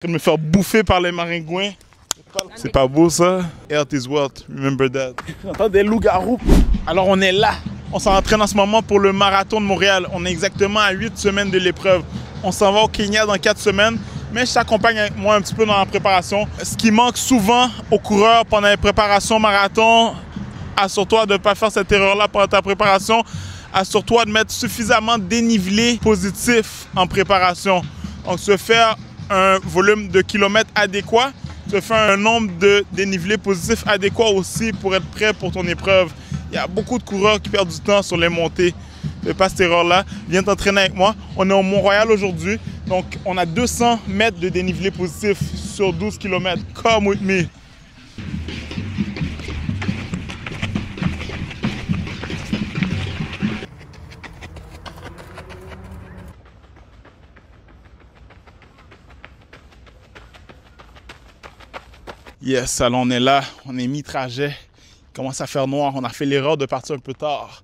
De me faire bouffer par les maringouins. C'est pas beau ça? Health is wealth, remember that. J'entends des loups-garous. Alors on est là. On s'entraîne en ce moment pour le marathon de Montréal. On est exactement à 8 semaines de l'épreuve. On s'en va au Kenya dans 4 semaines. Mais je t'accompagne avec moi un petit peu dans la préparation. Ce qui manque souvent aux coureurs pendant les préparations marathon, assure-toi de ne pas faire cette erreur-là pendant ta préparation. Assure-toi de mettre suffisamment de dénivelé positif en préparation. Donc se faire un volume de kilomètres adéquat, te faire un nombre de dénivelés positifs adéquat aussi pour être prêt pour ton épreuve. Il y a beaucoup de coureurs qui perdent du temps sur les montées. Ne fais pas cette erreur-là. Viens t'entraîner avec moi. On est au Mont-Royal aujourd'hui. Donc, on a 200 mètres de dénivelé positif sur 12 km. Come with me. Yes, alors on est là, on est mi-trajet, il commence à faire noir, on a fait l'erreur de partir un peu tard.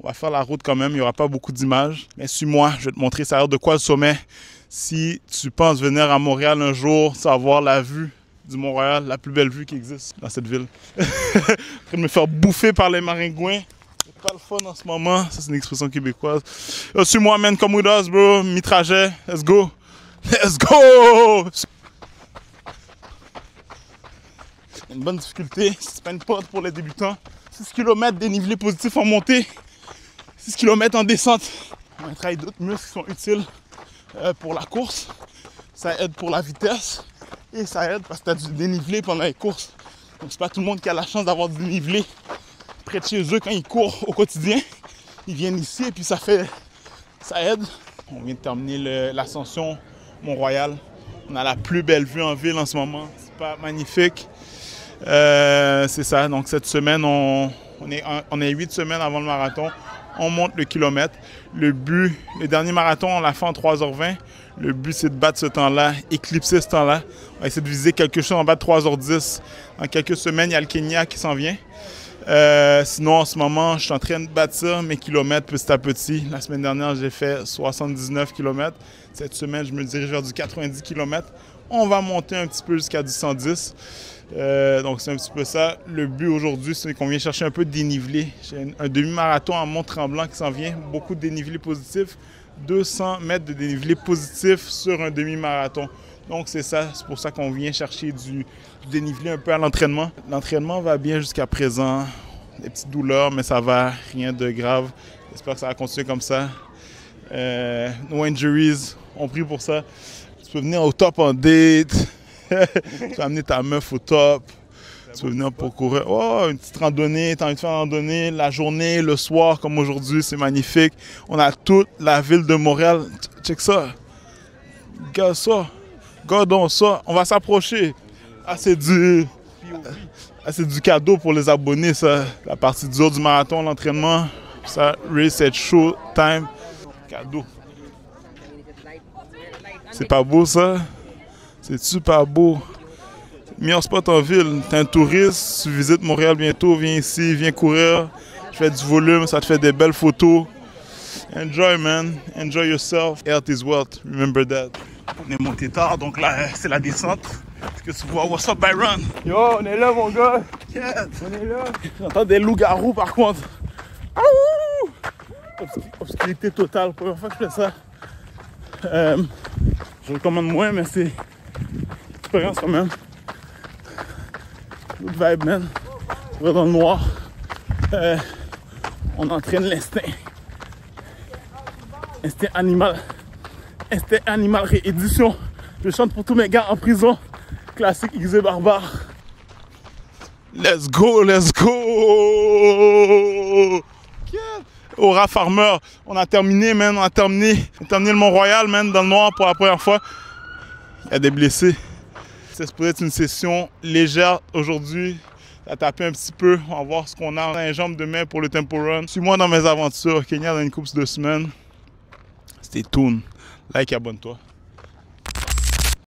On va faire la route quand même, il n'y aura pas beaucoup d'images. Mais suis-moi, je vais te montrer ça a l'air de quoi le sommet. Si tu penses venir à Montréal un jour, tu vas voir la vue du Mont-Royal, la plus belle vue qui existe dans cette ville. En train de me faire bouffer par les maringouins. C'est pas le fun en ce moment, ça c'est une expression québécoise. Suis-moi, man, come with us, bro, mi-trajet, let's go. Let's go! Une bonne difficulté, c'est pas une porte pour les débutants. 6 km dénivelé positif en montée, 6 km en descente. On travaille d'autres muscles qui sont utiles pour la course. Ça aide pour la vitesse et ça aide parce que tu as du dénivelé pendant les courses. Donc c'est pas tout le monde qui a la chance d'avoir du dénivelé près de chez eux quand ils courent au quotidien. Ils viennent ici et puis ça aide. On vient de terminer l'ascension Mont-Royal. On a la plus belle vue en ville en ce moment. C'est pas magnifique. C'est ça, donc cette semaine, on est 8 semaines avant le marathon, on monte le kilomètre. Le but, le dernier marathon, on l'a fait en 3h20. Le but, c'est de battre ce temps-là, éclipser ce temps-là. On va essayer de viser quelque chose en bas de 3h10. Dans quelques semaines, il y a le Kenya qui s'en vient. Sinon, en ce moment, je suis en train de bâtir mes kilomètres petit à petit. La semaine dernière, j'ai fait 79 km. Cette semaine, je me dirige vers du 90 km. On va monter un petit peu jusqu'à du 110. Donc c'est un petit peu ça. Le but aujourd'hui, c'est qu'on vient chercher un peu de dénivelé. J'ai un demi-marathon à Mont-Tremblant qui s'en vient. Beaucoup de dénivelé positif. 200 mètres de dénivelé positif sur un demi-marathon. Donc c'est ça, c'est pour ça qu'on vient chercher du dénivelé un peu à l'entraînement. L'entraînement va bien jusqu'à présent. Des petites douleurs, mais ça va, rien de grave. J'espère que ça va continuer comme ça. No injuries, on prie pour ça. Tu peux venir au top en date. Tu vas amener ta meuf au top. Tu peux venir pour courir. Oh, une petite randonnée. Tu as envie de faire une randonnée la journée, le soir, comme aujourd'hui. C'est magnifique. On a toute la ville de Montréal. Check ça. Regarde ça. Regardons ça. On va s'approcher. Ah, c'est du cadeau pour les abonnés, ça. La partie dure du marathon, l'entraînement. Ça, race at show time. Cadeau. C'est pas beau, ça? C'est super beau. Meilleur spot en ville. T'es un touriste, tu visites Montréal bientôt, viens ici, viens courir. Je fais du volume, ça te fait des belles photos. Enjoy, man. Enjoy yourself. Health is wealth. Remember that. On est monté tard, donc là, c'est la descente. Est-ce que tu vois? What's up, Byron? Yo, on est là, mon gars. Yeah. On est là. J'entends des loups-garous, par contre. Aouh! Obscurité totale. Première fois que je fais ça. Je recommande moins, mais c'est expérience quand même. Good vibe, man. On va dans le noir. On entraîne l'instinct. Instinct animal. Instinct animal réédition. Je chante pour tous mes gars en prison. Classique XZ Barbare. Let's go, let's go! Aura Farmer, on a terminé, man. On a terminé le Mont-Royal, man, dans le noir pour la première fois. Il y a des blessés. C'est supposé être une session légère aujourd'hui. Ça a tapé un petit peu. On va voir ce qu'on a dans les jambes demain pour le Tempo Run. Suis-moi dans mes aventures au Kenya dans une couple de semaines. C'était Toon. Like et abonne-toi.